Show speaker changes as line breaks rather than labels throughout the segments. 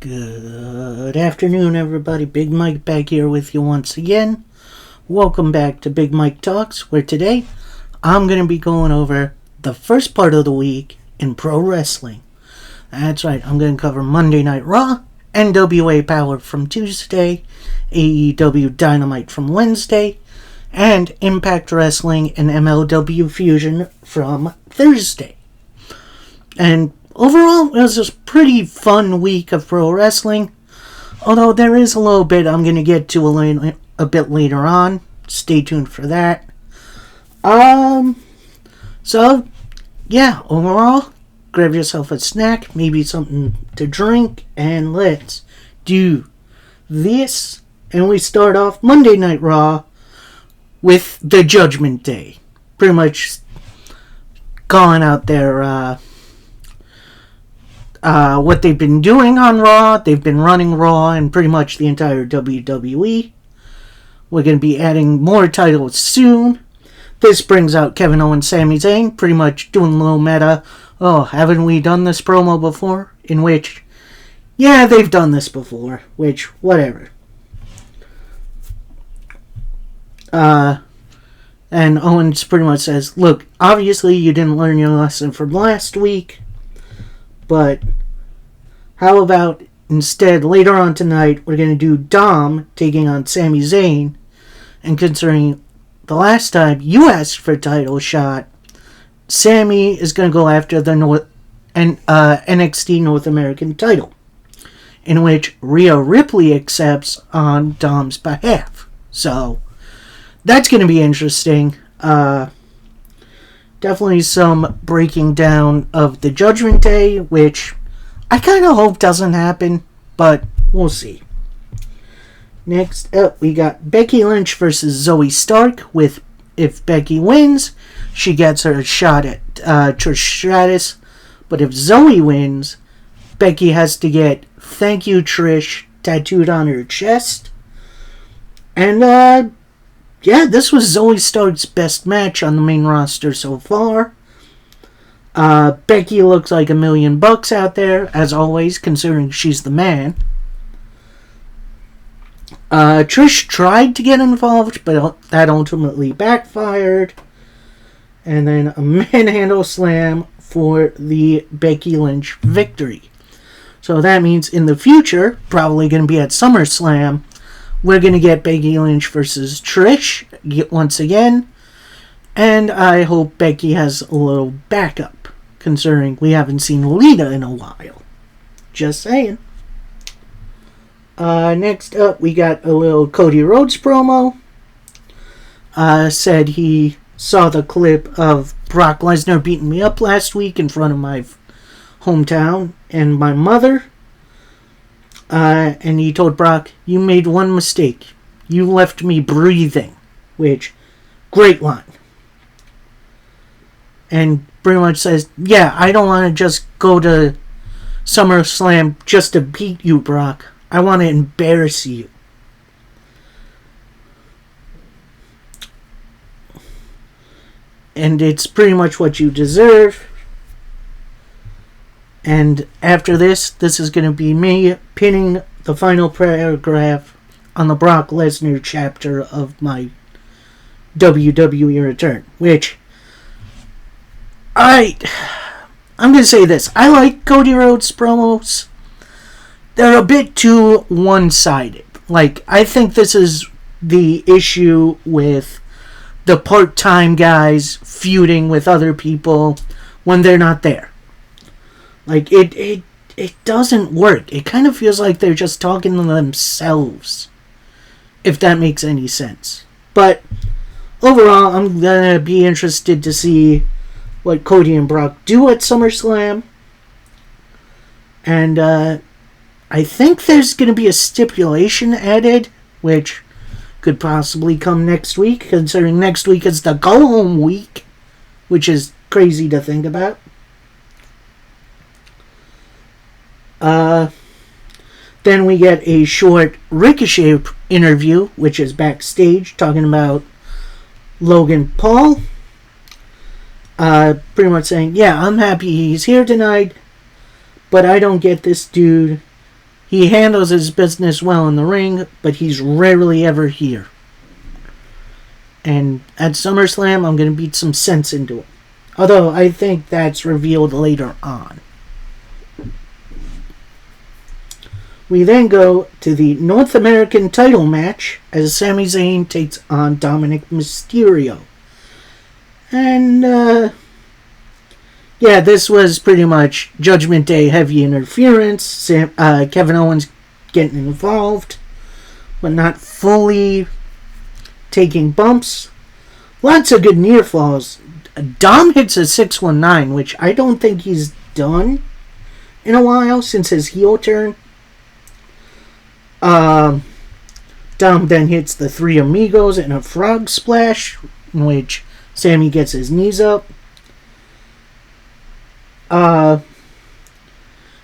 Good afternoon, everybody. Big Mike back here with you once again. Welcome back to Big Mike Talks, where today I'm going to be going over the first part of the week in pro wrestling. That's right, I'm going to cover Monday Night Raw, NWA Power from Tuesday, AEW Dynamite from Wednesday, and Impact Wrestling and MLW Fusion from Thursday. And overall, it was a pretty fun week of pro wrestling. Although there is a little bit I'm going to get to a bit later on. Stay tuned for that. So, yeah, overall, grab yourself a snack, maybe something to drink, and let's do this. And we start off Monday Night Raw with the Judgment Day. Pretty much calling out their, what they've been doing on Raw. They've been running Raw and pretty much the entire WWE. We're going to be adding more titles soon. This brings out Kevin Owens, Sami Zayn, pretty much doing a little meta. Oh, haven't we done this promo before? In which, yeah, they've done this before. Which, whatever. And Owens pretty much says, look, obviously you didn't learn your lesson from last week. But how about instead, later on tonight, we're going to do Dom taking on Sami Zayn. And considering the last time you asked for a title shot, Sami is going to go after the NXT North American title, in which Rhea Ripley accepts on Dom's behalf. So, that's going to be interesting. Definitely some breaking down of the Judgment Day, which I kind of hope doesn't happen, but we'll see. Next up, we got Becky Lynch versus Zoe Stark, with if Becky wins, she gets her shot at Trish Stratus, but if Zoe wins, Becky has to get "Thank You Trish" tattooed on her chest. And, yeah, this was Zoe Stark's best match on the main roster so far. Becky looks like $1,000,000 out there, as always, considering she's the man. Trish tried to get involved, but that ultimately backfired. And then a manhandle slam for the Becky Lynch victory. So that means in the future, probably going to be at SummerSlam, we're going to get Becky Lynch versus Trish once again. And I hope Becky has a little backup, considering we haven't seen Lita in a while. Just saying. Next up, we got a little Cody Rhodes promo. Said he saw the clip of Brock Lesnar beating me up last week in front of my hometown and my mother. And he told Brock, you made one mistake. You left me breathing. Which, great line. And pretty much says, yeah, I don't want to just go to SummerSlam just to beat you, Brock. I want to embarrass you. And it's pretty much what you deserve. And after this is going to be me pinning the final paragraph on the Brock Lesnar chapter of my WWE return. Which, I'm going to say this. I like Cody Rhodes promos. They're a bit too one-sided. Like, I think this is the issue with the part-time guys feuding with other people when they're not there. Like, it doesn't work. It kind of feels like they're just talking to themselves, if that makes any sense. But overall, I'm going to be interested to see what Cody and Brock do at SummerSlam. And, I think there's going to be a stipulation added, which could possibly come next week, considering next week is the go-home week, which is crazy to think about. Then we get a short Ricochet interview, which is backstage, talking about Logan Paul. Pretty much saying, yeah, I'm happy he's here tonight, but I don't get this dude He handles his business well in the ring, but he's rarely ever here. And at SummerSlam, I'm going to beat some sense into it. Although, I think that's revealed later on. We then go to the North American title match as Sami Zayn takes on Dominic Mysterio. And, yeah, this was pretty much Judgment Day heavy interference. Kevin Owens getting involved, but not fully taking bumps. Lots of good near falls. Dom hits a 619, which I don't think he's done in a while since his heel turn. Dom then hits the Three Amigos in a frog splash, in which Sammy gets his knees up.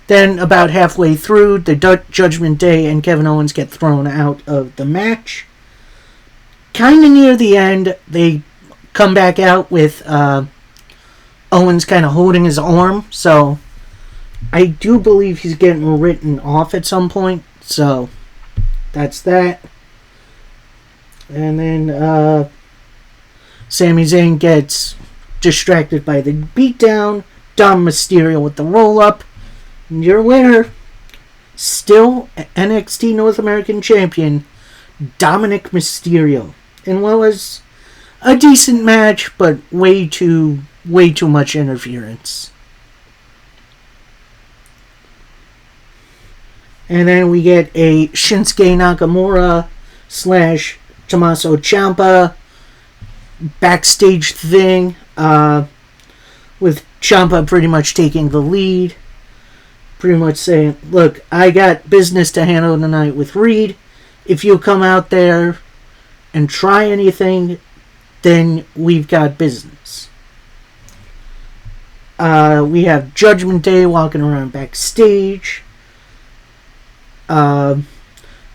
Then about halfway through, the Judgment Day and Kevin Owens get thrown out of the match. Kind of near the end, they come back out with Owens kind of holding his arm, so I do believe he's getting written off at some point, so that's that. And then Sami Zayn gets distracted by the beatdown. Dom Mysterio with the roll-up. And your winner, still NXT North American Champion, Dominic Mysterio. In what was a decent match, but way too much interference. And then we get a Shinsuke Nakamura / Tommaso Ciampa backstage thing, with Ciampa pretty much taking the lead, pretty much saying, look, I got business to handle tonight with Reed. If you come out there and try anything, then we've got business. We have Judgment Day walking around backstage. Then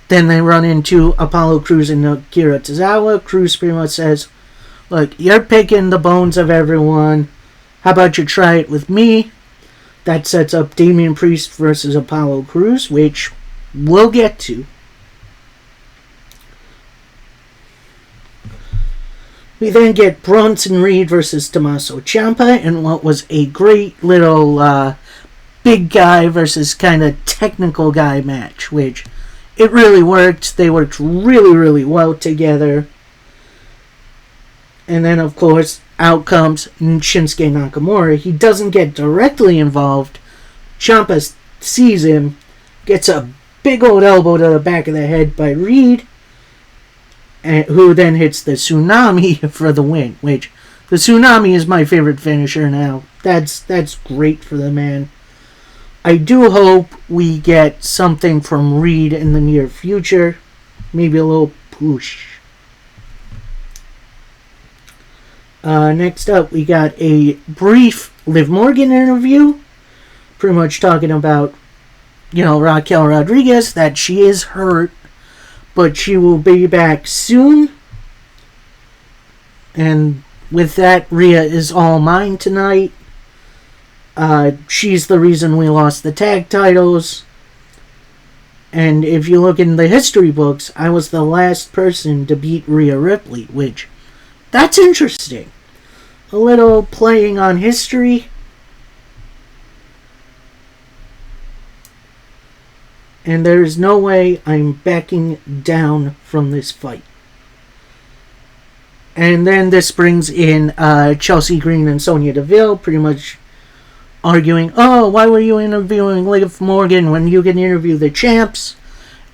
they run into Apollo Crews and Akira Tozawa. Crews pretty much says, look, you're picking the bones of everyone. How about you try it with me? That sets up Damian Priest versus Apollo Crews, which we'll get to. We then get Bronson Reed versus Tommaso Ciampa in what was a great little big guy versus kind of technical guy match, which it really worked. They worked really, really well together. And then, of course, out comes Shinsuke Nakamura. He doesn't get directly involved. Ciampa sees him, gets a big old elbow to the back of the head by Reed, who then hits the Tsunami for the win, which the Tsunami is my favorite finisher now. That's great for the man. I do hope we get something from Reed in the near future. Maybe a little push. Next up, we got a brief Liv Morgan interview. Pretty much talking about, Raquel Rodriguez, that she is hurt, but she will be back soon. And with that, Rhea is all mine tonight. She's the reason we lost the tag titles. And if you look in the history books, I was the last person to beat Rhea Ripley, which, that's interesting. A little playing on history. And there is no way I'm backing down from this fight. And then this brings in Chelsea Green and Sonya Deville, pretty much arguing, oh, why were you interviewing Liv Morgan when you can interview the champs?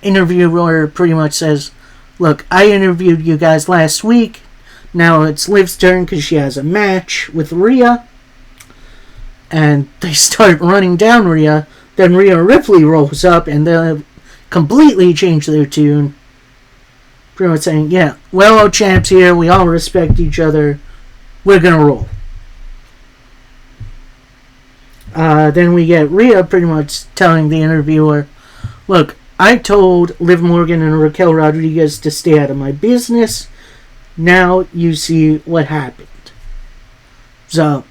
Interviewer pretty much says, look, I interviewed you guys last week. Now it's Liv's turn because she has a match with Rhea. And they start running down Rhea. Then Rhea Ripley rolls up and they completely change their tune. Pretty much saying, yeah, well, champs here, we all respect each other. We're gonna roll. Then we get Rhea pretty much telling the interviewer, look, I told Liv Morgan and Raquel Rodriguez to stay out of my business. Now you see what happened. So,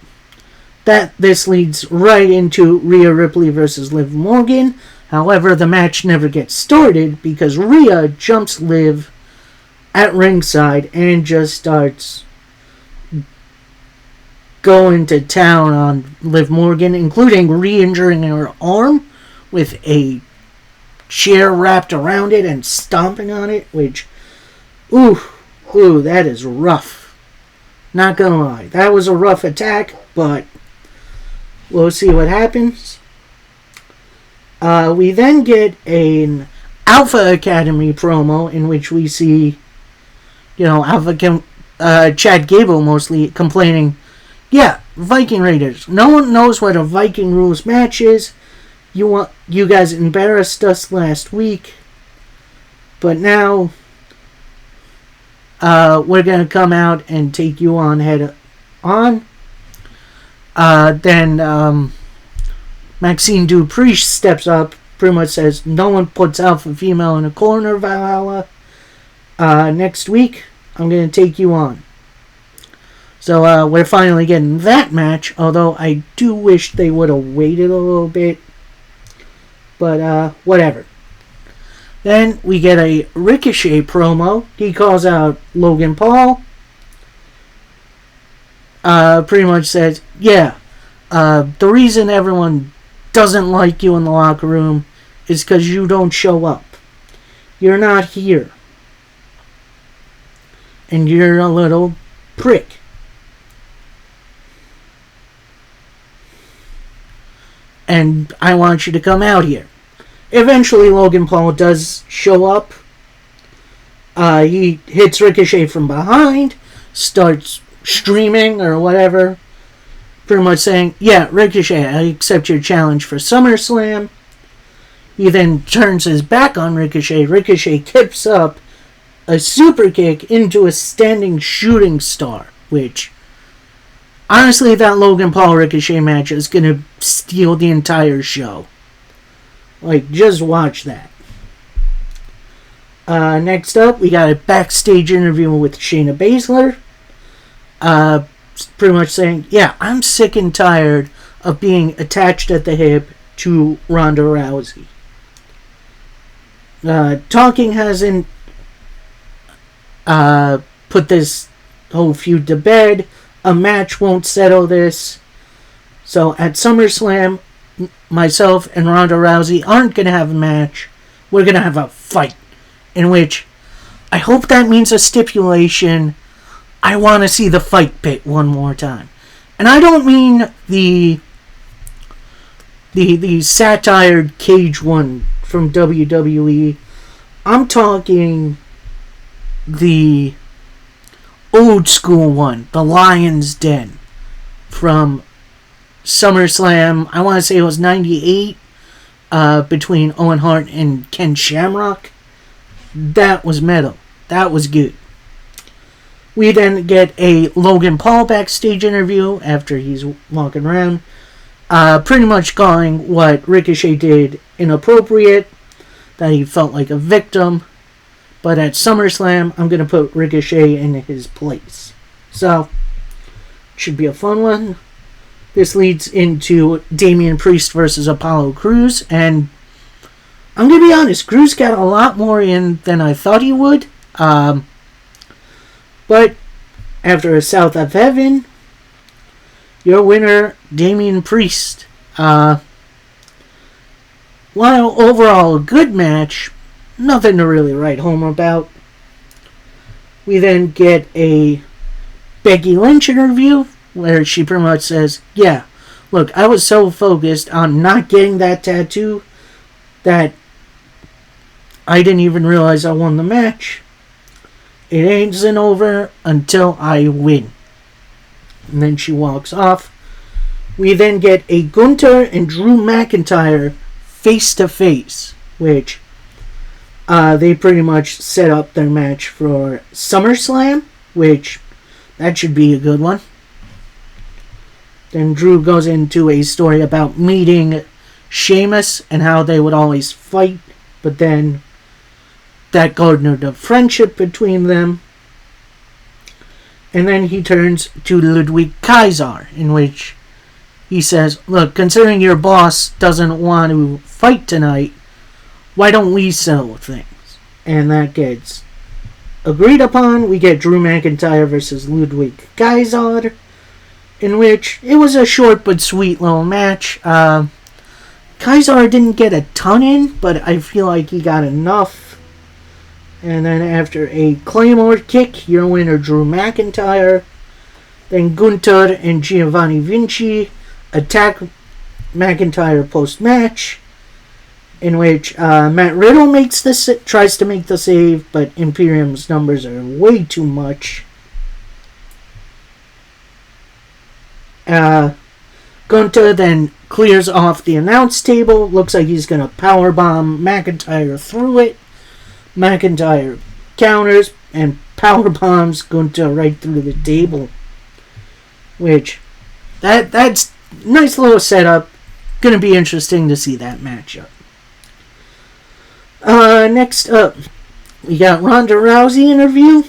this leads right into Rhea Ripley versus Liv Morgan. However, the match never gets started because Rhea jumps Liv at ringside and just starts going to town on Liv Morgan, including re-injuring her arm with a chair wrapped around it and stomping on it, which, ooh, that is rough. Not gonna lie, that was a rough attack, but we'll see what happens. We then get an Alpha Academy promo in which we see, Chad Gable mostly complaining, yeah, Viking Raiders. No one knows what a Viking Rules match is. You guys embarrassed us last week, but now we're gonna come out and take you on head on. Then Maxine Dupree steps up, pretty much says, no one puts Alpha Female in a corner, Valhalla. Next week, I'm going to take you on. So we're finally getting that match, although I do wish they would have waited a little bit. But whatever. Then we get a Ricochet promo. He calls out Logan Paul. Pretty much says, yeah, the reason everyone doesn't like you in the locker room is because you don't show up. You're not here. And you're a little prick. And I want you to come out here. Eventually, Logan Paul does show up. He hits Ricochet from behind, starts streaming or whatever, pretty much saying, yeah, Ricochet, I accept your challenge for SummerSlam. He then turns his back on Ricochet. Ricochet kicks up a super kick into a standing shooting star, which, honestly, that Logan Paul Ricochet match is going to steal the entire show. Like, just watch that. Next up, we got a backstage interview with Shayna Baszler. Pretty much saying, yeah, I'm sick and tired of being attached at the hip to Ronda Rousey. Talking hasn't put this whole feud to bed. A match won't settle this. So at SummerSlam, myself and Ronda Rousey aren't going to have a match. We're going to have a fight. In which, I hope that means a stipulation. I want to see the fight pit one more time. And I don't mean the satired cage one from WWE. I'm talking the old school one, the Lion's Den from SummerSlam. I want to say it was 98 between Owen Hart and Ken Shamrock. That was metal. That was good. We then get a Logan Paul backstage interview after he's walking around, pretty much calling what Ricochet did inappropriate, that he felt like a victim. But at SummerSlam, I'm going to put Ricochet in his place. So, should be a fun one. This leads into Damian Priest versus Apollo Crews, and I'm going to be honest, Crews got a lot more in than I thought he would. But after a South of Heaven, your winner, Damian Priest. While overall a good match, nothing to really write home about. We then get a Becky Lynch interview where she pretty much says, yeah, look, I was so focused on not getting that tattoo that I didn't even realize I won the match. It ain't over until I win. And then she walks off. We then get a Gunther and Drew McIntyre face-to-face, which they pretty much set up their match for SummerSlam, which that should be a good one. Then Drew goes into a story about meeting Sheamus and how they would always fight, but then that garnered a friendship between them. And then he turns to Ludwig Kaiser, in which he says, look, considering your boss doesn't want to fight tonight, why don't we sell things? And that gets agreed upon. We get Drew McIntyre versus Ludwig Kaiser, in which it was a short but sweet little match. Kaiser didn't get a ton in, but I feel like he got enough. And then after a Claymore kick, your winner Drew McIntyre. Then Gunther and Giovanni Vinci attack McIntyre post-match, in which Matt Riddle tries to make the save, but Imperium's numbers are way too much. Gunther then clears off the announce table. Looks like he's going to powerbomb McIntyre through it. McIntyre counters and powerbombs Gunther right through the table. Which, that's nice little setup. Going to be interesting to see that matchup. Next up, we got Ronda Rousey interview,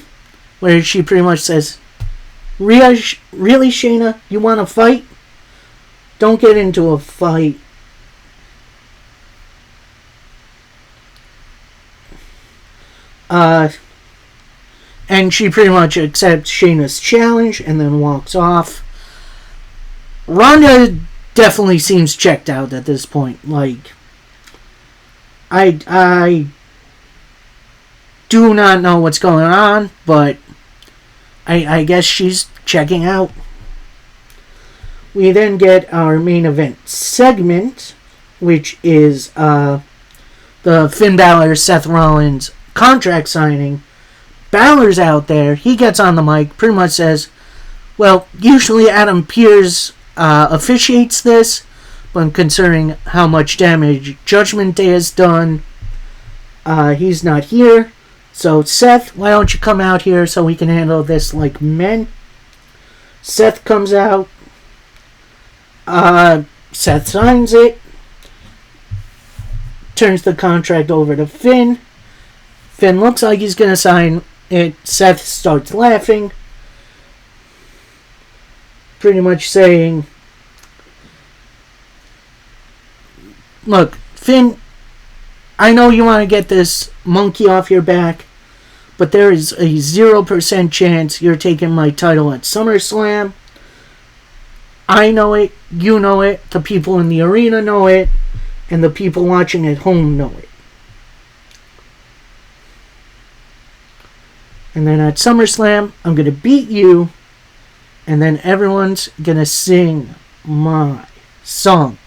where she pretty much says, Really, Shayna, you want to fight? Don't get into a fight. And she pretty much accepts Shayna's challenge and then walks off. Ronda definitely seems checked out at this point. Like, I do not know what's going on, but I guess she's checking out. We then get our main event segment, which is the Finn Balor Seth Rollins contract signing. Balor's out there. He gets on the mic, pretty much says, well, usually Adam Pearce officiates this, but considering how much damage Judgment Day has done, he's not here. So, Seth, why don't you come out here so we can handle this like men? Seth comes out. Seth signs it. Turns the contract over to Finn. Finn looks like he's going to sign it. Seth starts laughing. Pretty much saying, look, Finn, I know you want to get this monkey off your back, but there is a 0% chance you're taking my title at SummerSlam. I know it, you know it, the people in the arena know it, and the people watching at home know it. And then at SummerSlam, I'm going to beat you, and then everyone's going to sing my song.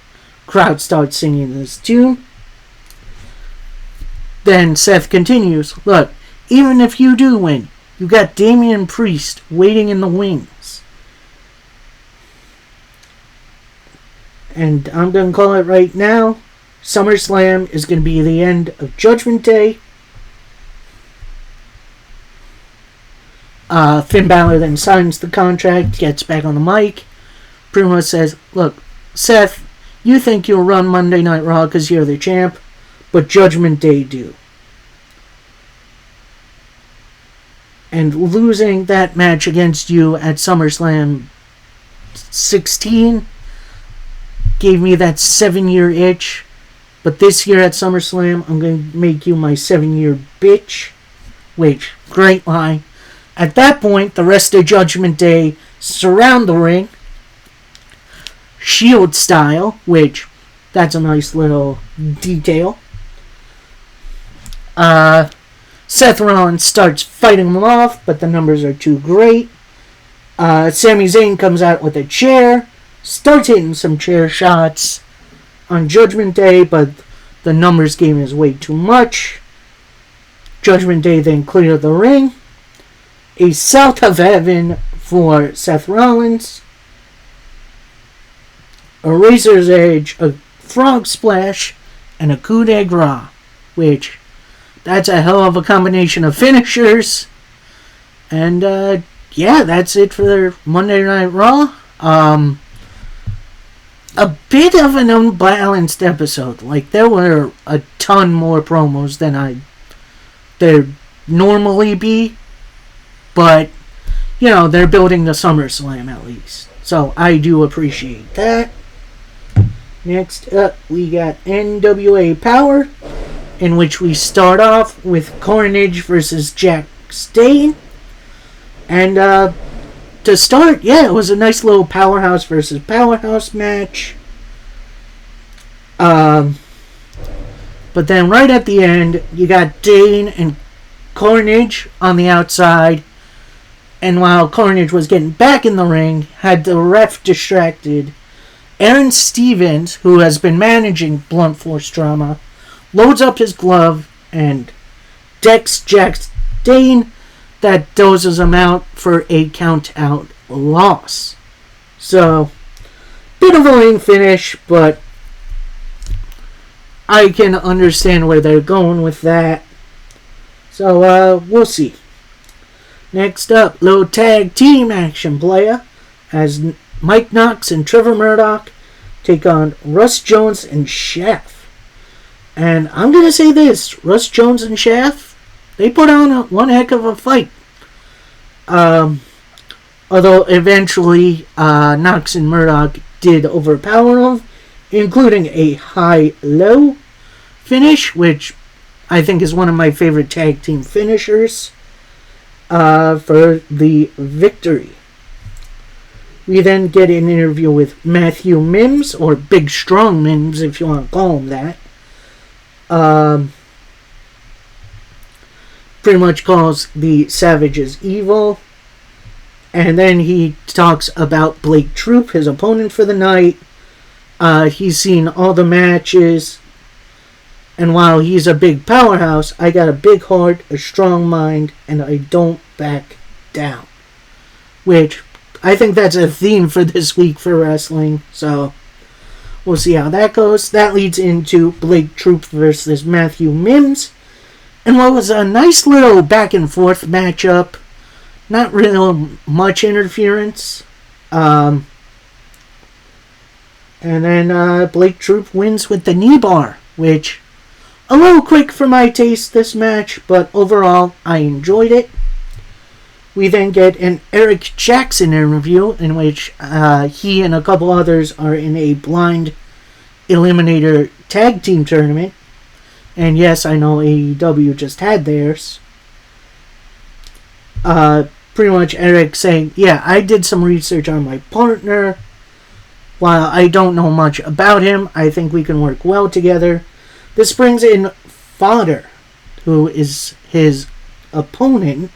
Crowd starts singing this tune. Then Seth continues, look, even if you do win, you got Damian Priest waiting in the wings. And I'm going to call it right now. SummerSlam is going to be the end of Judgment Day. Finn Balor then signs the contract, gets back on the mic. Pretty much says, look, Seth, you think you'll run Monday Night Raw because you're the champ, but Judgment Day do. And losing that match against you at SummerSlam 16 gave me that 7-year itch. But this year at SummerSlam, I'm going to make you my 7-year bitch. Which, great line. At that point, the rest of Judgment Day surround the ring. Shield style, which, that's a nice little detail. Seth Rollins starts fighting them off, but the numbers are too great. Sami Zayn comes out with a chair, starts hitting some chair shots on Judgment Day, but the numbers game is way too much. Judgment Day then clear the ring. A South of Heaven for Seth Rollins. A Razor's Edge, a Frog Splash, and a Coup de Grace, which, that's a hell of a combination of finishers. And, yeah, that's it for their Monday Night Raw. A bit of an unbalanced episode. Like, there were a ton more promos than there'd normally be. But, you know, they're building the SummerSlam at least. So, I do appreciate that. Next up, we got NWA Power. in which we start off with Carnage versus Jack Stane. And to start, yeah, it was a nice little powerhouse versus powerhouse match. But then right at the end, you got Dane and Carnage on the outside. And while Carnage was getting back in the ring, had the ref distracted, Aaron Stevens, who has been managing Blunt Force Drama, loads up his glove and decks Jack Stane that doses him out for a count-out loss. So, bit of a lame finish, but I can understand where they're going with that. So, we'll see. Next up, little tag team action player as Mike Knox and Trevor Murdoch take on Russ Jones and Shaft. And I'm going to say this, Russ Jones and Shaft, they put on one heck of a fight. Although eventually Knox and Murdoch did overpower them, including a high-low finish, which I think is one of my favorite tag team finishers, for the victory. We then get an interview with Matthew Mims, or Big Strong Mims if you want to call him that. Pretty much calls the Savages evil. And then he talks about Blake Troop, his opponent for the night. He's seen all the matches. And while he's a big powerhouse, I got a big heart, a strong mind, and I don't back down. Which, I think that's a theme for this week for wrestling. So, we'll see how that goes. That leads into Blake Troop versus Matthew Mims. And what was a nice little back and forth matchup. Not really much interference. And then Blake Troop wins with the knee bar, which a little quick for my taste this match, but overall I enjoyed it. We then get an Eric Jackson interview in which he and a couple others are in a blind eliminator tag team tournament. And yes, I know AEW just had theirs. Pretty much Eric saying, yeah, I did some research on my partner. While I don't know much about him, I think we can work well together. This brings in Fodder, who is his opponent.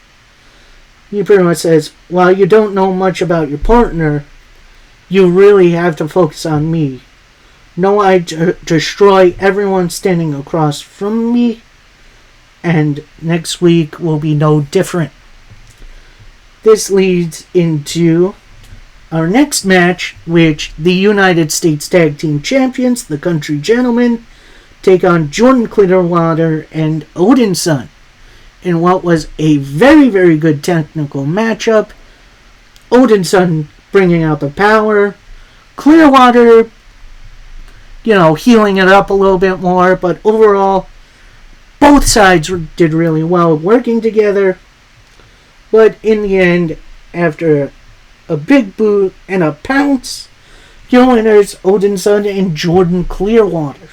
He pretty much says, while you don't know much about your partner, you really have to focus on me. No, I destroy everyone standing across from me, and next week will be no different. This leads into our next match, which the United States Tag Team Champions, the Country Gentlemen, take on Jordan Clearwater and Odinson in what was a very, very good technical matchup. Odinson bringing out the power. Clearwater, healing it up a little bit more, but overall, both sides did really well working together. But in the end, after a big boot and a pounce, your winners, Odinson and Jordan Clearwater.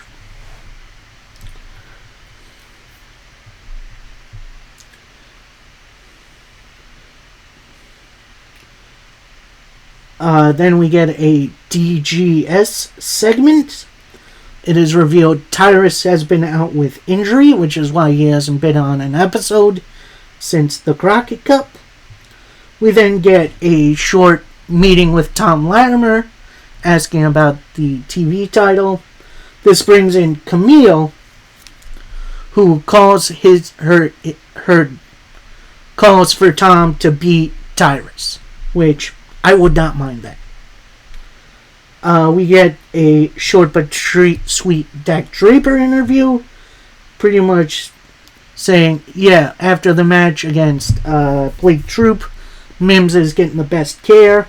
Then we get a DGS segment. It is revealed Tyrus has been out with injury, which is why he hasn't been on an episode since the Crockett Cup. We then get a short meeting with Tom Latimer, asking about the TV title. This brings in Camille, who calls calls for Tom to beat Tyrus, which I would not mind that. We get a short but sweet Dak Draper interview, pretty much saying, yeah, after the match against Blake Troop, Mims is getting the best care.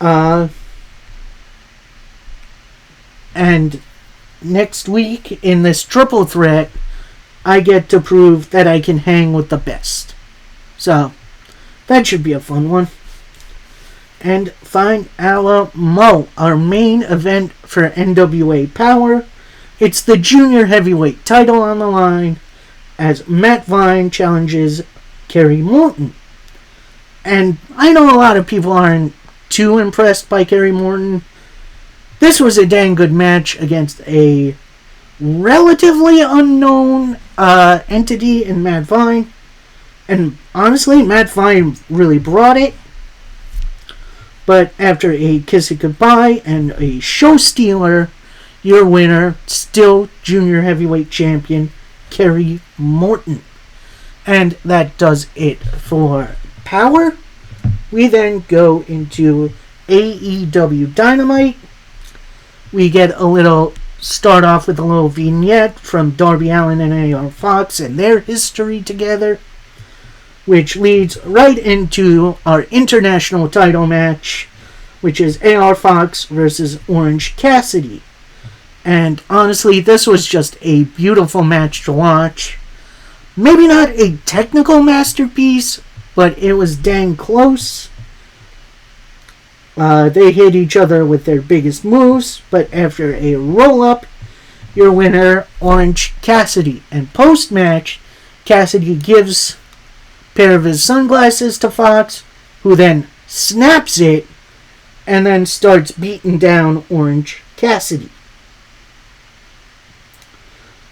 And next week, in this triple threat, I get to prove that I can hang with the best. So, that should be a fun one. And Find Alamo, our main event for NWA Power, It's the junior heavyweight title on the line as Matt Vine challenges Kerry Morton. And I know a lot of people aren't too impressed by Kerry Morton. This was a dang good match against a relatively unknown entity in Matt Vine. And honestly, Matt Vine really brought it. But after a kiss it goodbye and a show stealer, your winner, still junior heavyweight champion, Kerry Morton. And that does it for Power. We then go into AEW Dynamite. We get start off with a little vignette from Darby Allin and AR Fox and their history together, which leads right into our international title match, which is AR Fox versus Orange Cassidy. And honestly, this was just a beautiful match to watch. Maybe not a technical masterpiece, but it was dang close. They hit each other with their biggest moves, but after a roll-up, your winner, Orange Cassidy. And post-match, Cassidy gives a pair of his sunglasses to Fox, who then snaps it, and then starts beating down Orange Cassidy.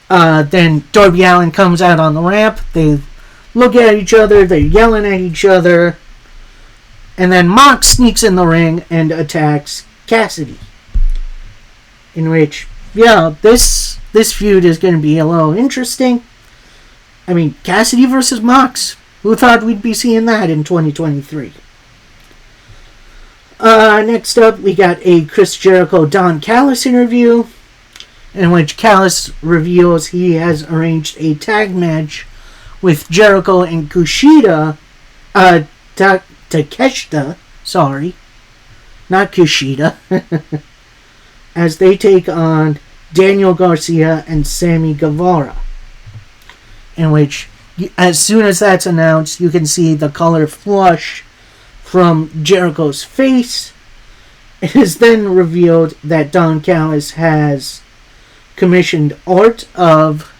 Then Darby Allin comes out on the ramp. They look at each other. They're yelling at each other. And then Mox sneaks in the ring and attacks Cassidy. In which, this feud is going to be a little interesting. I mean, Cassidy versus Mox. Who thought we'd be seeing that in 2023? Next up, we got a Chris Jericho Don Callis interview, in which Callis reveals he has arranged a tag match with Jericho and Kushida, Takeshita, not Kushida, as they take on Daniel Garcia and Sammy Guevara, in which, as soon as that's announced, you can see the color flush from Jericho's face. It is then revealed that Don Callis has commissioned art of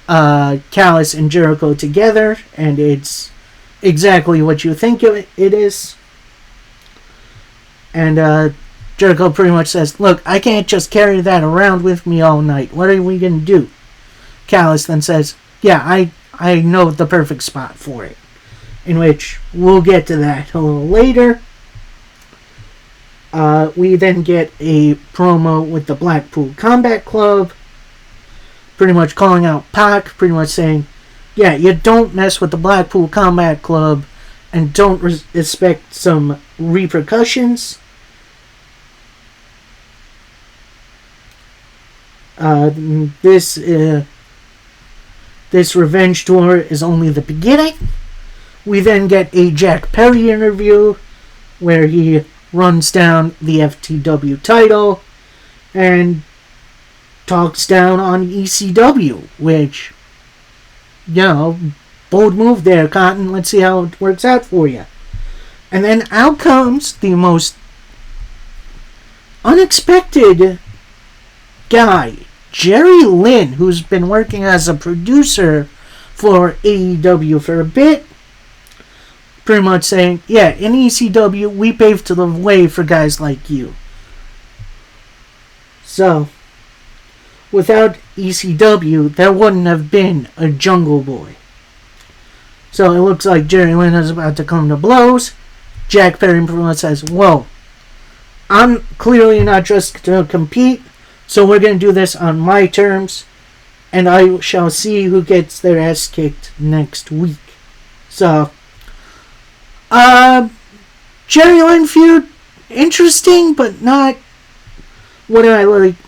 Callis and Jericho together, and it's exactly what you think it is. And Jericho pretty much says, look, I can't just carry that around with me all night. What are we going to do? Callis then says, yeah, I know the perfect spot for it. In which we'll get to that a little later. We then get a promo with the Blackpool Combat Club, pretty much calling out Pac, pretty much saying, yeah, you don't mess with the Blackpool Combat Club and don't expect some repercussions. This revenge tour is only the beginning. We then get a Jack Perry interview where he runs down the FTW title and talks down on ECW, which, bold move there, Cotton. Let's see how it works out for you. And then out comes the most unexpected guy, Jerry Lynn, who's been working as a producer for AEW for a bit. Pretty much saying, yeah, in ECW, we paved the way for guys like you. So, without ECW, there wouldn't have been a Jungle Boy. So it looks like Jerry Lynn is about to come to blows. Jack Perry pretty much says, whoa, I'm clearly not just going to compete, so we're going to do this on my terms, and I shall see who gets their ass kicked next week. So, Jerry Lynn feud, interesting, but not what I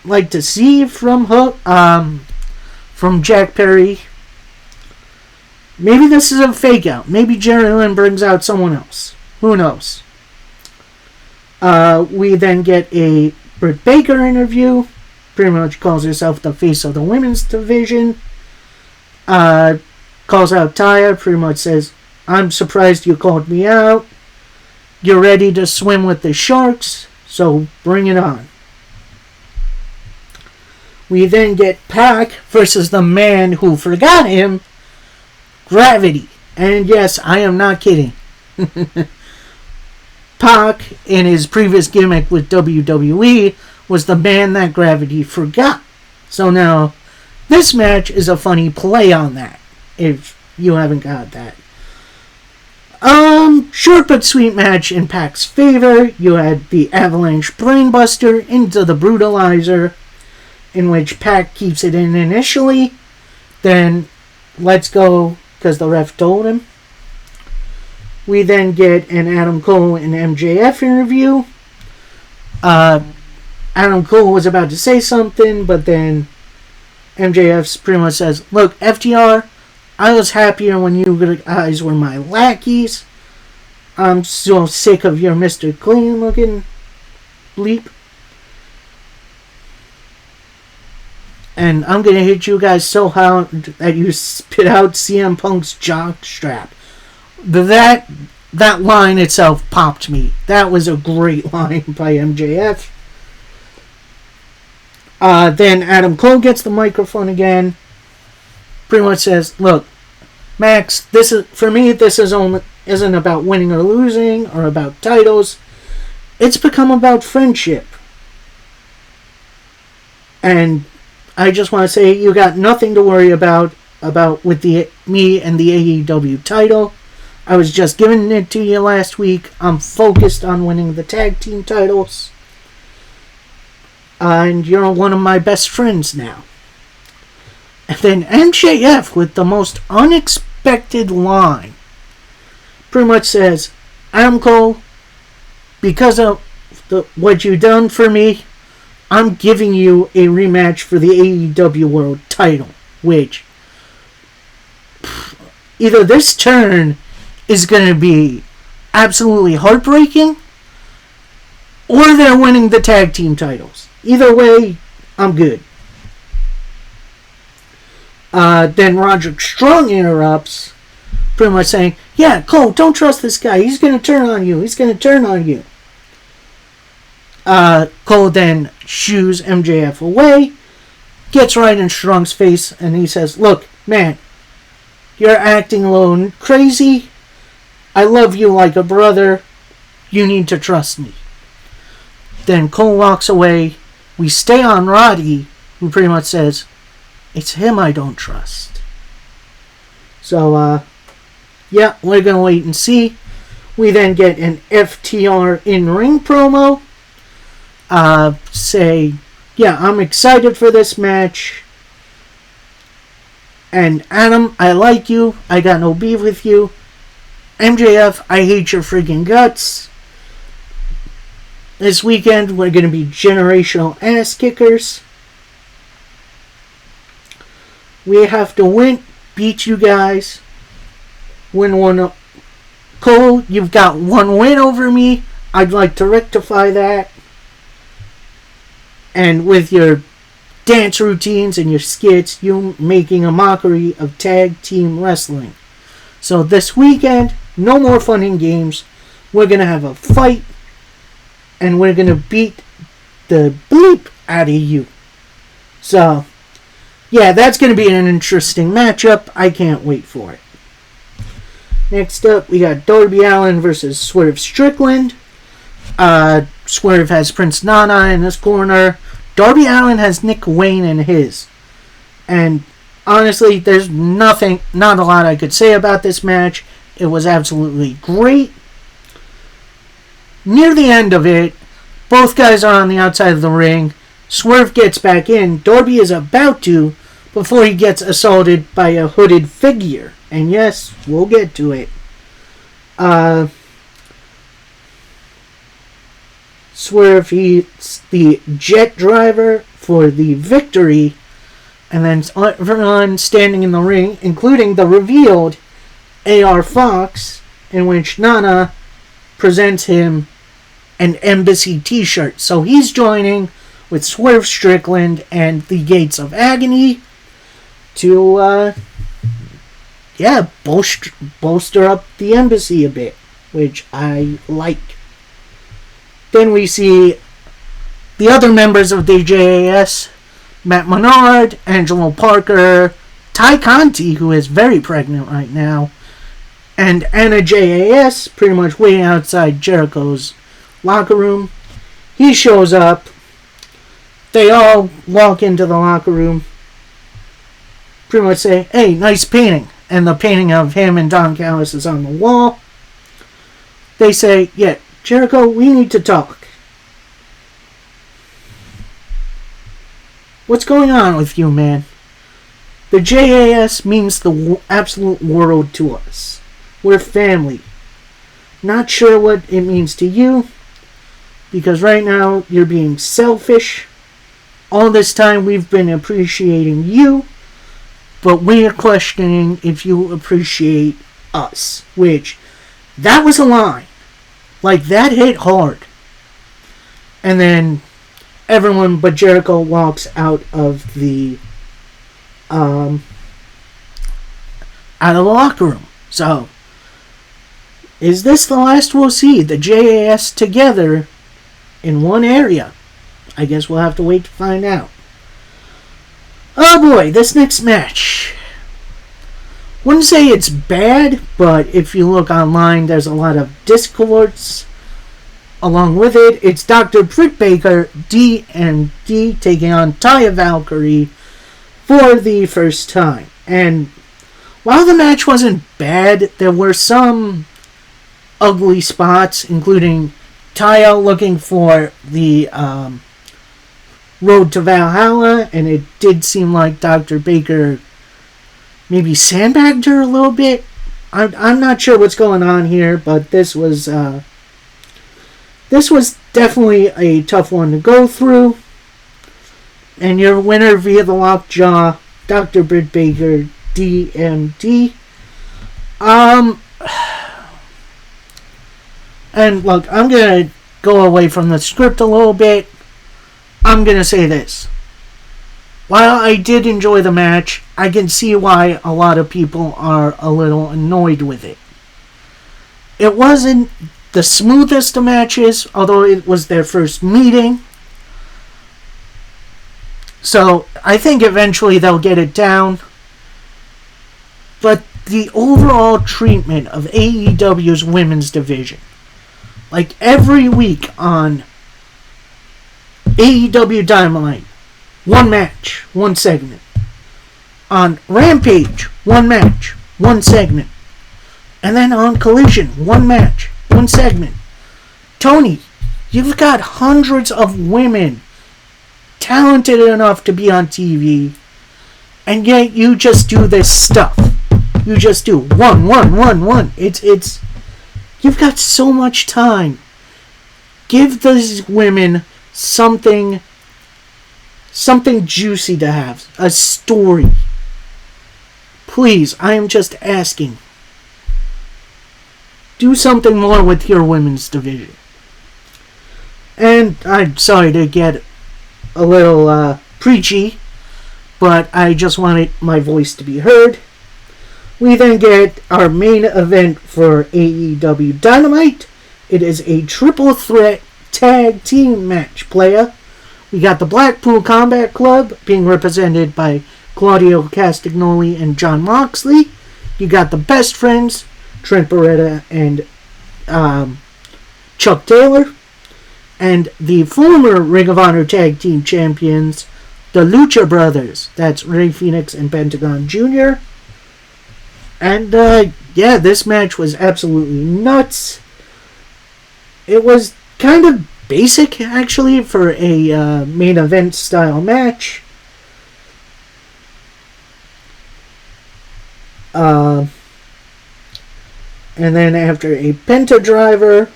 like to see from Jack Perry. Maybe this is a fake out. Maybe Jerry Lynn brings out someone else. Who knows? We then get a Britt Baker interview. Pretty much calls herself the face of the women's division. Calls out Taya. Pretty much says, I'm surprised you called me out. You're ready to swim with the sharks, so bring it on. We then get Pac versus the man who forgot him, Gravity. And yes, I am not kidding. Pac, in his previous gimmick with WWE, was the man that Gravity forgot. So now, this match is a funny play on that, if you haven't got that. Short but sweet match in Pac's favor. You had the Avalanche Brainbuster into the Brutalizer, in which Pac keeps it in initially, then lets go because the ref told him. We then get an Adam Cole and MJF interview. Adam Cole was about to say something, but then MJF pretty much says, "Look, FTR, I was happier when you guys were my lackeys. I'm so sick of your Mr. Clean looking bleep. And I'm going to hit you guys so hard that you spit out CM Punk's jockstrap." That line itself popped me. That was a great line by MJF. Then Adam Cole gets the microphone again. Pretty much says, "Look, Max, this isn't about winning or losing or about titles. It's become about friendship. And I just want to say you got nothing to worry about with me and the AEW title. I was just giving it to you last week. I'm focused on winning the tag team titles. And you're one of my best friends now." And then MJF, with the most unexpected line, pretty much says, "Adam Cole, because of what you done for me, I'm giving you a rematch for the AEW World title." Which, either this turn is going to be absolutely heartbreaking, or they're winning the tag team titles. Either way, I'm good. Then Roderick Strong interrupts, pretty much saying, "Yeah, Cole, don't trust this guy. He's going to turn on you. He's going to turn on you." Cole then shoos MJF away, gets right in Strong's face, and he says, "Look, man, you're acting a little crazy. I love you like a brother. You need to trust me." Then Cole walks away. We stay on Roddy, who pretty much says, "It's him I don't trust." So, yeah, we're going to wait and see. We then get an FTR in-ring promo. Say, "Yeah, I'm excited for this match. And Adam, I like you. I got no beef with you. MJF, I hate your freaking guts. This weekend, we're going to be generational ass kickers. We have to win, beat you guys. Win one. Cole, you've got one win over me. I'd like to rectify that. And with your dance routines and your skits, you're making a mockery of tag team wrestling. So this weekend, no more fun and games. We're going to have a fight. And we're going to beat the bleep out of you." So, yeah, that's going to be an interesting matchup. I can't wait for it. Next up, we got Darby Allin versus Swerve Strickland. Swerve has Prince Nana in his corner. Darby Allin has Nick Wayne in his. And honestly, there's not a lot I could say about this match. It was absolutely great. Near the end of it, both guys are on the outside of the ring. Swerve gets back in. Darby is about to, before he gets assaulted by a hooded figure. And yes, we'll get to it. Swerve, he's the jet driver for the victory. And then everyone standing in the ring, including the revealed AR Fox, in which Nana presents him an Embassy t-shirt. So he's joining with Swerve Strickland and the Gates of Agony to, bolster up the Embassy a bit, which I like. Then we see the other members of the JAS Matt Menard, Angelo Parker, Ty Conti, who is very pregnant right now, and Anna JAS, pretty much waiting outside Jericho's locker room. He shows up. They all walk into the locker room. Pretty much say, "Hey, nice painting." And the painting of him and Don Callis is on the wall. They say, "Yeah, Jericho, we need to talk. What's going on with you, man? The JAS means the absolute world to us. We're family. Not sure what it means to you, because right now you're being selfish. All this time we've been appreciating you, but we're questioning if you appreciate us." Which, that was a line. Like, that hit hard. And then everyone but Jericho walks out of the locker room. So, is this the last we'll see the JAS together in one area? I guess we'll have to wait to find out. Oh boy, this next match. Wouldn't say it's bad, but if you look online, there's a lot of discords along with it. It's Dr. Britt Baker, DMD, taking on Taya Valkyrie for the first time. And while the match wasn't bad, there were some ugly spots, including Taya looking for the Road to Valhalla, and it did seem like Dr. Baker maybe sandbagged her a little bit. I'm not sure what's going on here, but this was definitely a tough one to go through. And your winner via the lockjaw, Dr. Britt Baker, DMD. And look, I'm gonna go away from the script a little bit. I'm gonna say this. While I did enjoy the match, I can see why a lot of people are a little annoyed with it. It wasn't the smoothest of matches, although it was their first meeting. So I think eventually they'll get it down. But the overall treatment of AEW's women's division, like every week on AEW Dynamite, one match, one segment. On Rampage, one match, one segment. And then on Collision, one match, one segment. Tony, you've got hundreds of women talented enough to be on TV, and yet you just do this stuff. You just do one. It's you've got so much time. Give these women something juicy to have. A story. Please, I am just asking. Do something more with your women's division. And I'm sorry to get a little preachy, but I just wanted my voice to be heard. We then get our main event for AEW Dynamite. It is a triple threat tag team match, playa. We got the Blackpool Combat Club being represented by Claudio Castagnoli and Jon Moxley. You got the Best Friends, Trent Beretta and Chuck Taylor. And the former Ring of Honor Tag Team Champions, the Lucha Brothers. That's Rey Fenix and Pentagon Jr. And, this match was absolutely nuts. It was kind of basic, actually, for a main event style match. And then after a Penta Driver,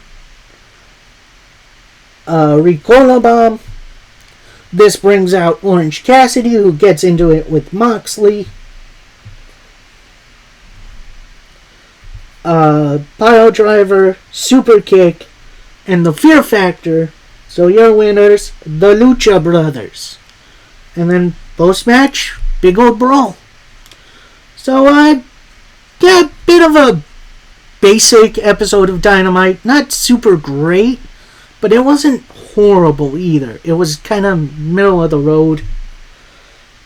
Ricola Bomb, this brings out Orange Cassidy, who gets into it with Moxley. Pile Driver, Super Kick, and the Fear Factor. So your winners, the Lucha Brothers. And then post-match, big old brawl. So, a bit of a basic episode of Dynamite. Not super great, but it wasn't horrible either. It was kind of middle of the road.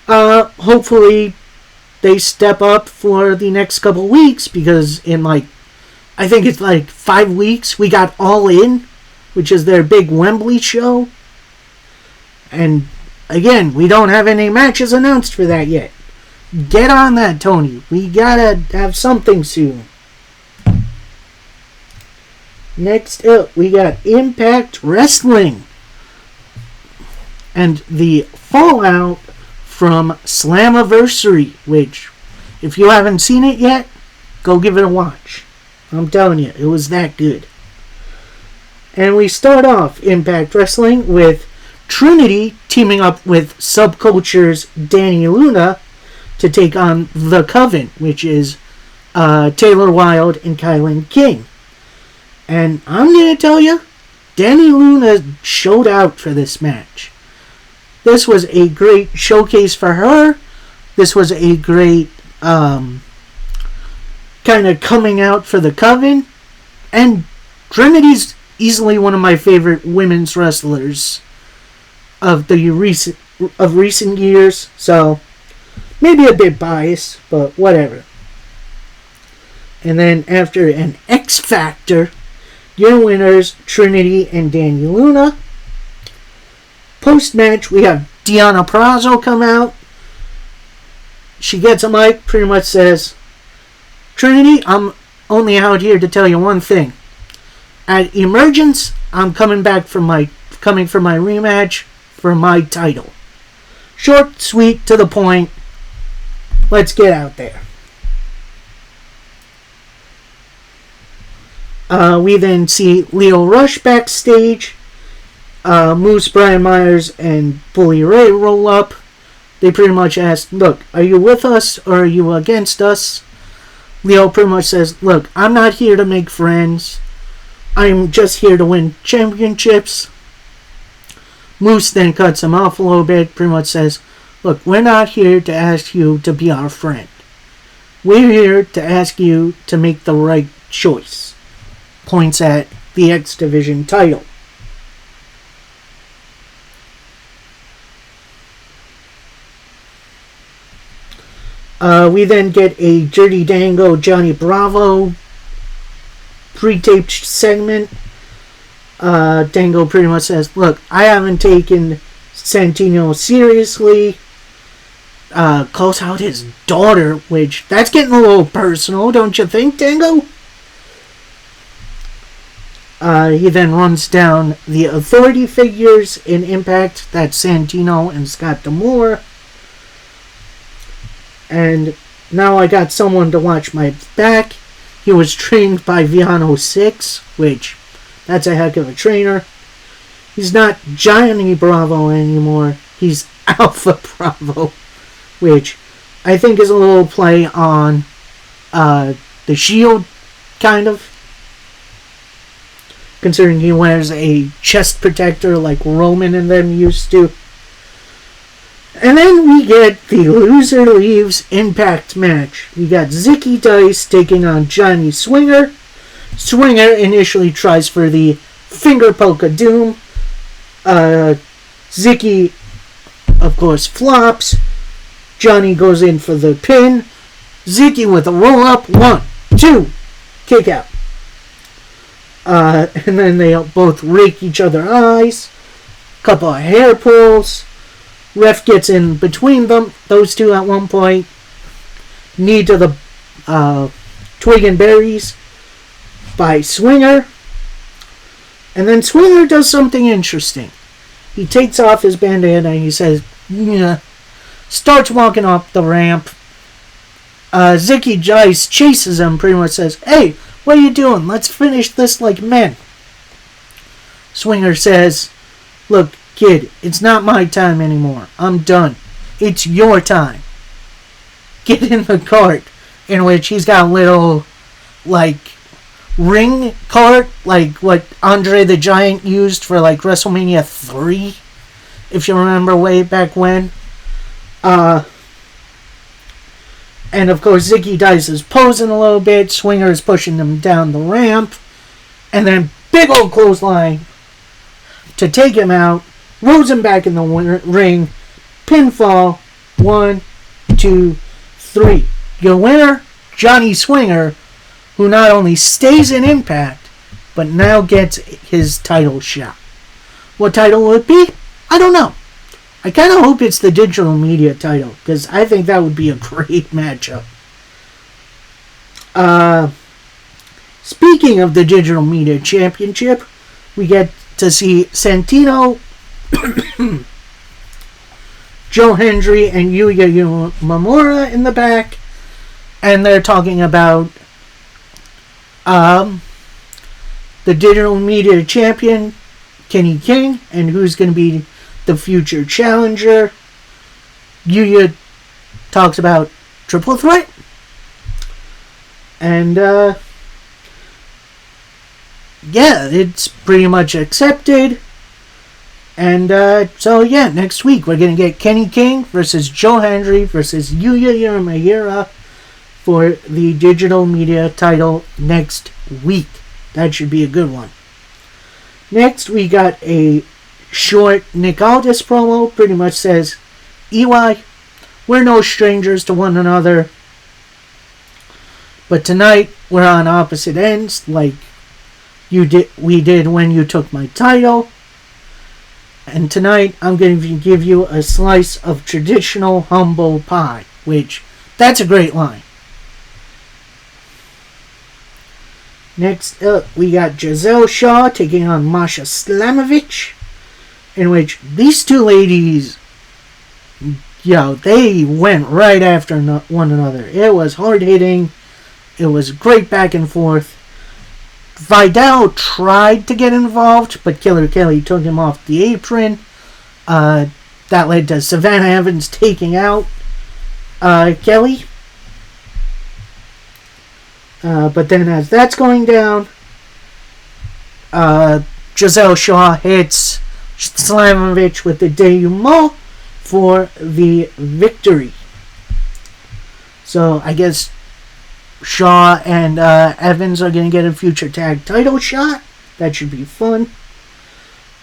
Hopefully they step up for the next couple weeks, because in I think it's 5 weeks, we got All In, which is their big Wembley show. And again, we don't have any matches announced for that yet. Get on that, Tony. We gotta have something soon. Next up, we got Impact Wrestling. And the fallout from Slammiversary, which, if you haven't seen it yet, go give it a watch. I'm telling you, it was that good. And we start off Impact Wrestling with Trinity teaming up with Subculture's Danny Luna to take on The Coven, which is Taylor Wilde and Kylan King. And I'm going to tell you, Danny Luna showed out for this match. This was a great showcase for her. This was a great kind of coming out for The Coven. And Trinity's easily one of my favorite women's wrestlers of recent years. So maybe a bit biased, but whatever. And then after an X Factor, your winners, Trinity and Danny Luna. Post-match, we have Deonna Purrazzo come out. She gets a mic, pretty much says, Trinity, I'm only out here to tell you one thing. At Emergence, I'm coming for my rematch for my title. Short, sweet, to the point. Let's get out there. We then see Lio Rush backstage. Moose, Brian Myers, and Bully Ray roll up. They pretty much ask, look, are you with us or are you against us? Leo pretty much says, look, I'm not here to make friends. I'm just here to win championships. Moose then cuts him off a little bit, pretty much says, look, we're not here to ask you to be our friend. We're here to ask you to make the right choice. Points at the X Division title. We then get a Dirty Dango Johnny Bravo pre-taped segment. Dango pretty much says, look, I haven't taken Santino seriously. Calls out his daughter, which, that's getting a little personal, don't you think, Dango? He then runs down the authority figures in Impact. That's Santino and Scott D'Amore. And now I got someone to watch my back. He was trained by Viano 6, which, that's a heck of a trainer. He's not Johnny Bravo anymore. He's Alpha Bravo, which I think is a little play on the Shield, kind of. Considering he wears a chest protector like Roman and them used to. And then we get the Loser Leaves Impact match. We got Zicky Dice taking on Johnny Swinger. Swinger initially tries for the finger poke of doom. Zicky, of course, flops. Johnny goes in for the pin. Zicky with a roll up. 1, 2, kick out. And then they both rake each other's eyes. Couple of hair pulls. Ref gets in between them, those two at one point. Knee to the twig and berries by Swinger. And then Swinger does something interesting. He takes off his bandana and he says, yeah, starts walking up the ramp. Zicky Dice chases him, pretty much says, hey, what are you doing? Let's finish this like men. Swinger says, look, kid, it's not my time anymore. I'm done. It's your time. Get in the cart. In which he's got a little, ring cart, like what Andre the Giant used for, WrestleMania 3, if you remember way back when. And, of course, Zicky Dice is posing a little bit. Swinger is pushing him down the ramp. And then big old clothesline to take him out. Rolls him back in the ring. Pinfall. 1, 2, 3. Your winner, Johnny Swinger, who not only stays in Impact, but now gets his title shot. What title will it be? I don't know. I kind of hope it's the digital media title, because I think that would be a great matchup. Speaking of the digital media championship, we get to see Santino, Joe Hendry, and Yuya Uemura in the back, and they're talking about the digital media champion, Kenny King, and who's going to be the future challenger. Yuya talks about triple threat. And, yeah, it's pretty much accepted. And, so, yeah, next week we're going to get Kenny King versus Joe Hendry versus Yuya Uemura for the digital media title next week. That should be a good one. Next, we got a short Nick Aldis promo. Pretty much says, EY, we're no strangers to one another. But tonight, we're on opposite ends, like we did when you took my title. And tonight, I'm going to give you a slice of traditional humble pie, which, that's a great line. Next up, we got Giselle Shaw taking on Masha Slamovich, in which these two ladies, they went right after one another. It was hard-hitting. It was great back and forth. Vidal tried to get involved, but Killer Kelly took him off the apron. That led to Savannah Evans taking out Kelly. But then as that's going down, Giselle Shaw hits Slamovich with the denouement for the victory. So I guess Shaw and Evans are going to get a future tag title shot. That should be fun.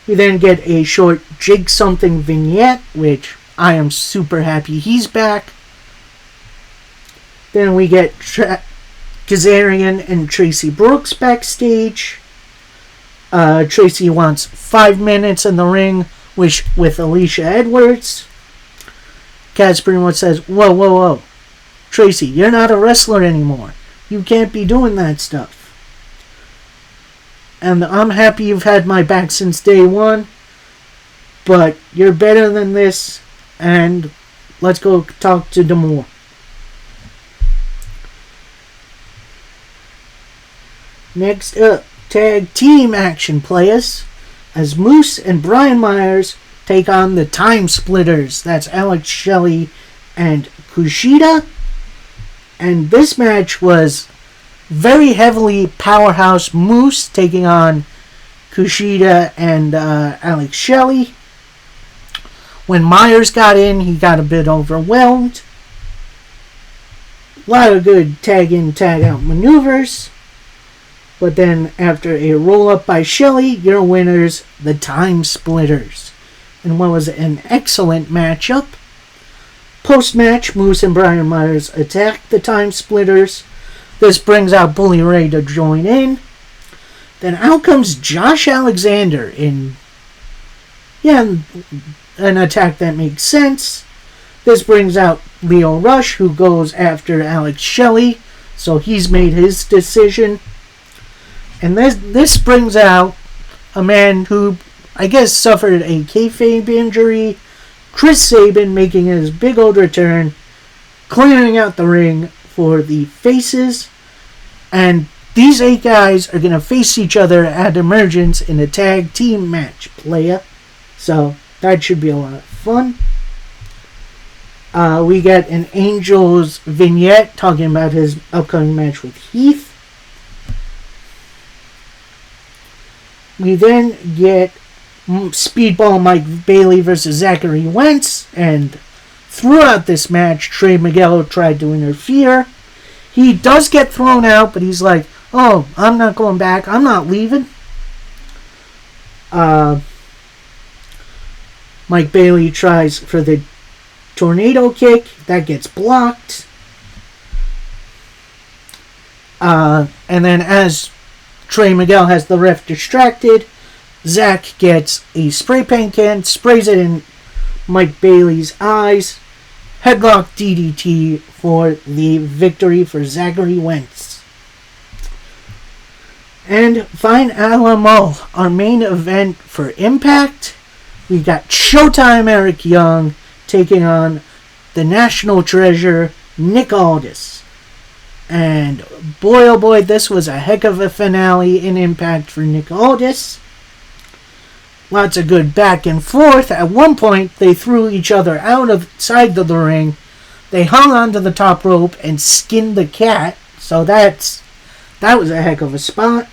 We then get a short Jig Something vignette, which I am super happy he's back. Then we get Kazarian and Tracy Brooks backstage. Tracy wants 5 minutes in the ring with Alicia Edwards. Kaz pretty much says, whoa. Tracy, you're not a wrestler anymore. You can't be doing that stuff. And I'm happy you've had my back since day one. But you're better than this. And let's go talk to D'Amore. Next up, tag team action players, as Moose and Brian Myers take on the Time Splitters. That's Alex Shelley and Kushida. And this match was very heavily Powerhouse Moose taking on Kushida and Alex Shelley. When Myers got in, he got a bit overwhelmed. A lot of good tag in, tag out maneuvers. But then, after a roll-up by Shelley, your winners, the Time Splitters. And what was an excellent matchup. Post-match, Moose and Brian Myers attack the Time Splitters. This brings out Bully Ray to join in. Then out comes Josh Alexander in an attack that makes sense. This brings out Leo Rush, who goes after Alex Shelley. So he's made his decision. And this brings out a man who, I guess, suffered a kayfabe injury. Chris Sabin making his big old return, clearing out the ring for the faces. And these 8 guys are going to face each other at Emergence in a tag team match, playa. So that should be a lot of fun. We get an Angels vignette talking about his upcoming match with Heath. We then get Speedball Mike Bailey versus Zachary Wentz, and throughout this match, Trey Miguel tried to interfere. He does get thrown out, but he's like, oh, I'm not going back, I'm not leaving. Mike Bailey tries for the tornado kick that gets blocked. And then as Trey Miguel has the ref distracted, Zach gets a spray paint can, sprays it in Mike Bailey's eyes. Headlock DDT for the victory for Zachary Wentz. And Fine Alamo, our main event for Impact. We got Showtime Eric Young taking on the national treasure, Nick Aldis. And boy oh boy, this was a heck of a finale in Impact for Nick Aldis. Lots of good back and forth. At one point, they threw each other outside of the ring. They hung onto the top rope and skinned the cat. So that was a heck of a spot.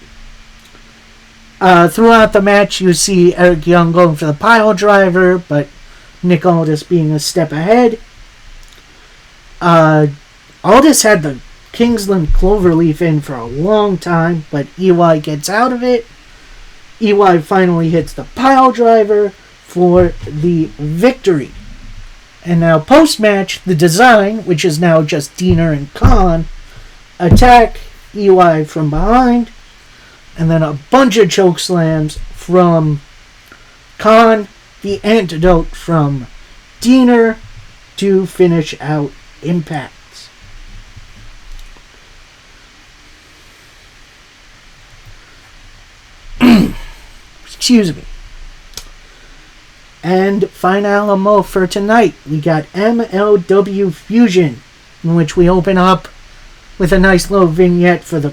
Throughout the match, you see Eric Young going for the pile driver, but Nick Aldis being a step ahead. Aldis had the Kingsland Cloverleaf in for a long time, but EY gets out of it. EY finally hits the pile driver for the victory. And now post-match, the Design, which is now just Diener and Khan, attack EY from behind. And then a bunch of choke slams from Khan, the antidote from Diener to finish out Impact. Excuse me. And Fine Alamo for tonight. We got MLW Fusion, in which we open up with a nice little vignette for the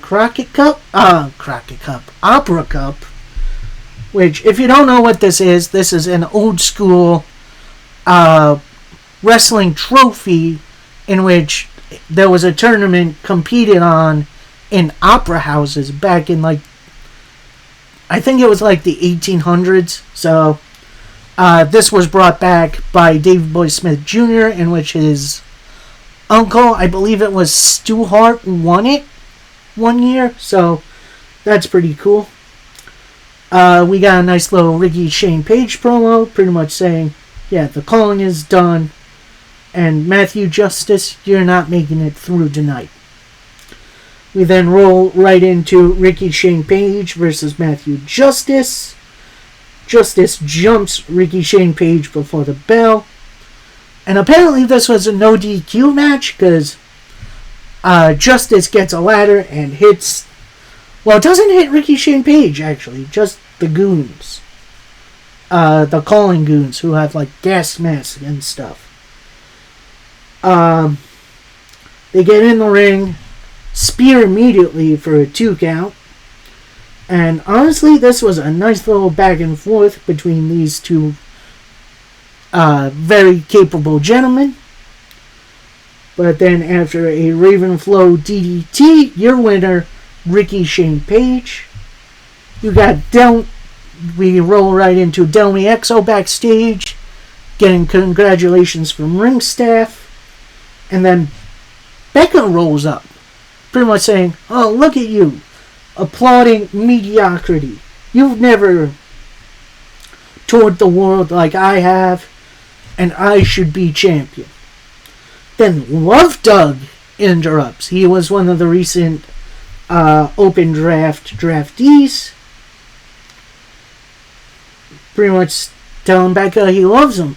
Opera Cup. Which, if you don't know what this is an old school wrestling trophy in which there was a tournament competed on in opera houses back in I think it was the 1800s. So this was brought back by Davey Boy Smith Jr., in which his uncle, I believe it was Stu Hart, won it one year. So that's pretty cool. We got a nice little Ricky Shane Page promo, pretty much saying, yeah, the calling is done. And Matthew Justice, you're not making it through tonight. We then roll right into Ricky Shane Page versus Matthew Justice. Justice jumps Ricky Shane Page before the bell. And apparently this was a no DQ match because Justice gets a ladder and hits... Well, it doesn't hit Ricky Shane Page, actually. Just the goons. The calling goons who have gas masks and stuff. They get in the ring. Spear immediately for a 2 count. And honestly, this was a nice little back and forth between these two very capable gentlemen. But then after a Ravenflow DDT, your winner, Ricky Shane Page. You got we roll right into Delmy Exo backstage, getting congratulations from ring staff. And then Becca rolls up, pretty much saying, oh, look at you, applauding mediocrity. You've never toured the world like I have, and I should be champion. Then Love Doug interrupts. He was one of the recent open draft draftees. Pretty much telling Becca he loves him.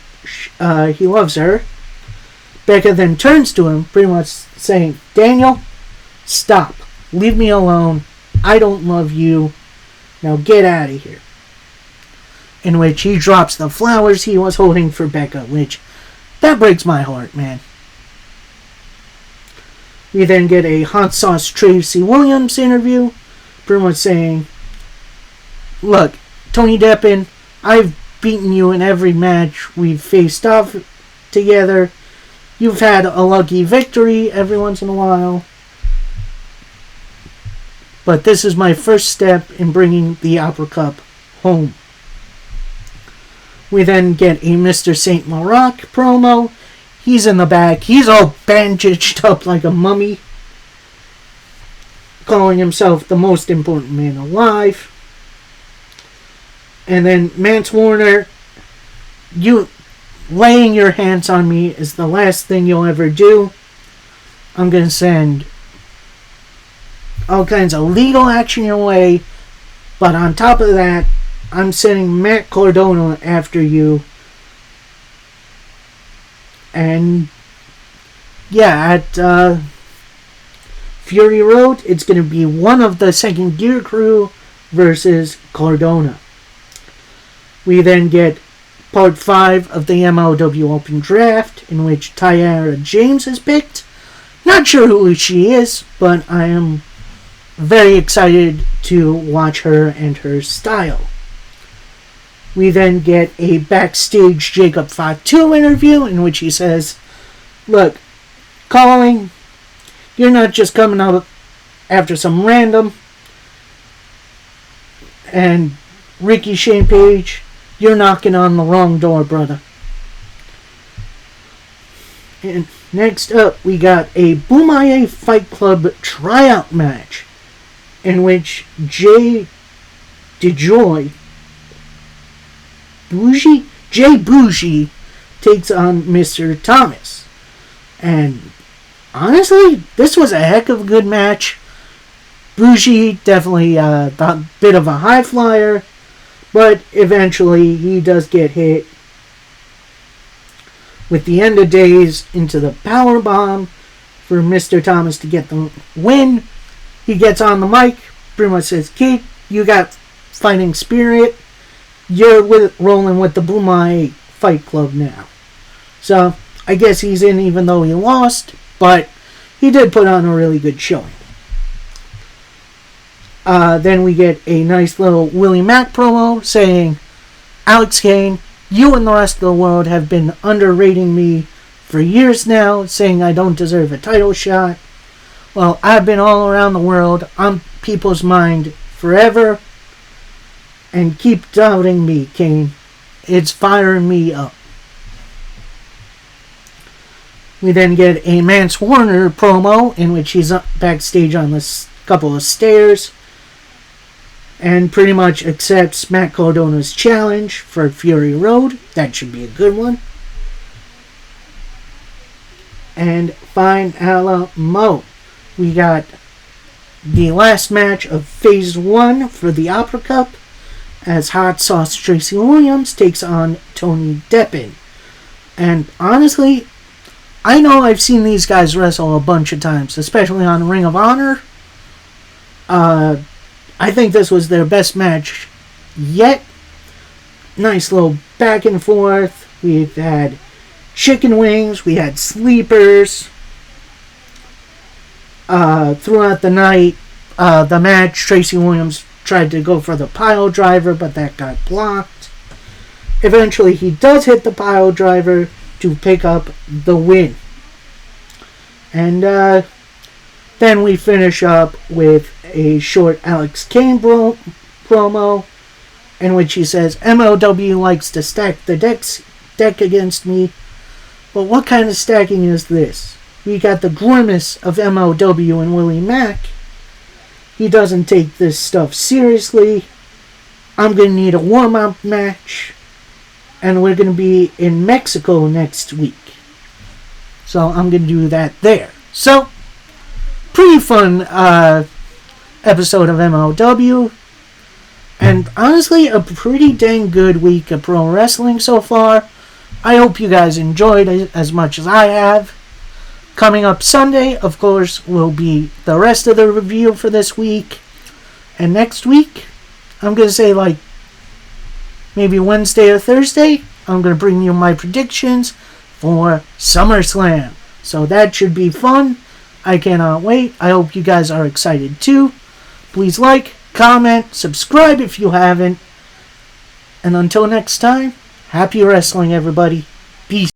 He loves her. Becca then turns to him, pretty much saying, Daniel, stop. Leave me alone. I don't love you. Now get out of here. In which he drops the flowers he was holding for Becca, which, that breaks my heart, man. We then get a Hot Sauce Tracy Williams interview, pretty much saying, look, Tony Deppen, I've beaten you in every match we've faced off together. You've had a lucky victory every once in a while. But this is my first step in bringing the Opera Cup home. We then get a Mr. Saint Maroc promo. He's in the back. He's all bandaged up like a mummy, calling himself the most important man alive. And then Mance Warner, laying your hands on me is the last thing you'll ever do. I'm going to send all kinds of legal action your way. But on top of that, I'm sending Matt Cardona after you. And yeah, at Fury Road, it's going to be one of the Second Gear crew versus Cardona. We then get Part 5 of the MLW Open Draft, in which Tyara James is picked. Not sure who she is, but I am very excited to watch her and her style. We then get a backstage Jacob Fatu interview in which he says, look, calling, you're not just coming up after some random. And Ricky Shane Page, you're knocking on the wrong door, brother. And next up, we got a Boomaye Fight Club tryout match in which Jay Bougie takes on Mr. Thomas. And honestly, this was a heck of a good match. Bougie definitely a bit of a high flyer, but eventually he does get hit with the end of days into the power bomb for Mr. Thomas to get the win. He gets on the mic, pretty much says, kid, you got fighting spirit. You're rolling with the Boomaye Fight Club now. So, I guess he's in even though he lost, but he did put on a really good showing. Then we get a nice little Willie Mack promo saying, Alex Kane, you and the rest of the world have been underrating me for years now, saying I don't deserve a title shot. Well, I've been all around the world, on people's mind forever, and keep doubting me, Kane. It's firing me up. We then get a Mance Warner promo in which he's up backstage on this couple of stairs and pretty much accepts Matt Cardona's challenge for Fury Road. That should be a good one. And fine a la Mo. We got the last match of Phase 1 for the Opera Cup as Hot Sauce Tracy Williams takes on Tony Deppen. And honestly, I know I've seen these guys wrestle a bunch of times, especially on Ring of Honor. I think this was their best match yet. Nice little back and forth. We've had chicken wings. We had sleepers. Throughout the night, the match, Tracy Williams tried to go for the pile driver, but that got blocked. Eventually, he does hit the pile driver to pick up the win. And then we finish up with a short Alex Kane promo in which he says, MLW likes to stack the deck against me, but what kind of stacking is this? We got the grimace of MLW and Willie Mack. He doesn't take this stuff seriously. I'm going to need a warm-up match. And we're going to be in Mexico next week. So I'm going to do that there. So, pretty fun episode of MLW. And honestly, a pretty dang good week of pro wrestling so far. I hope you guys enjoyed it as much as I have. Coming up Sunday, of course, will be the rest of the review for this week. And next week, I'm going to say like maybe Wednesday or Thursday, I'm going to bring you my predictions for SummerSlam. So that should be fun. I cannot wait. I hope you guys are excited too. Please like, comment, subscribe if you haven't. And until next time, happy wrestling, everybody. Peace.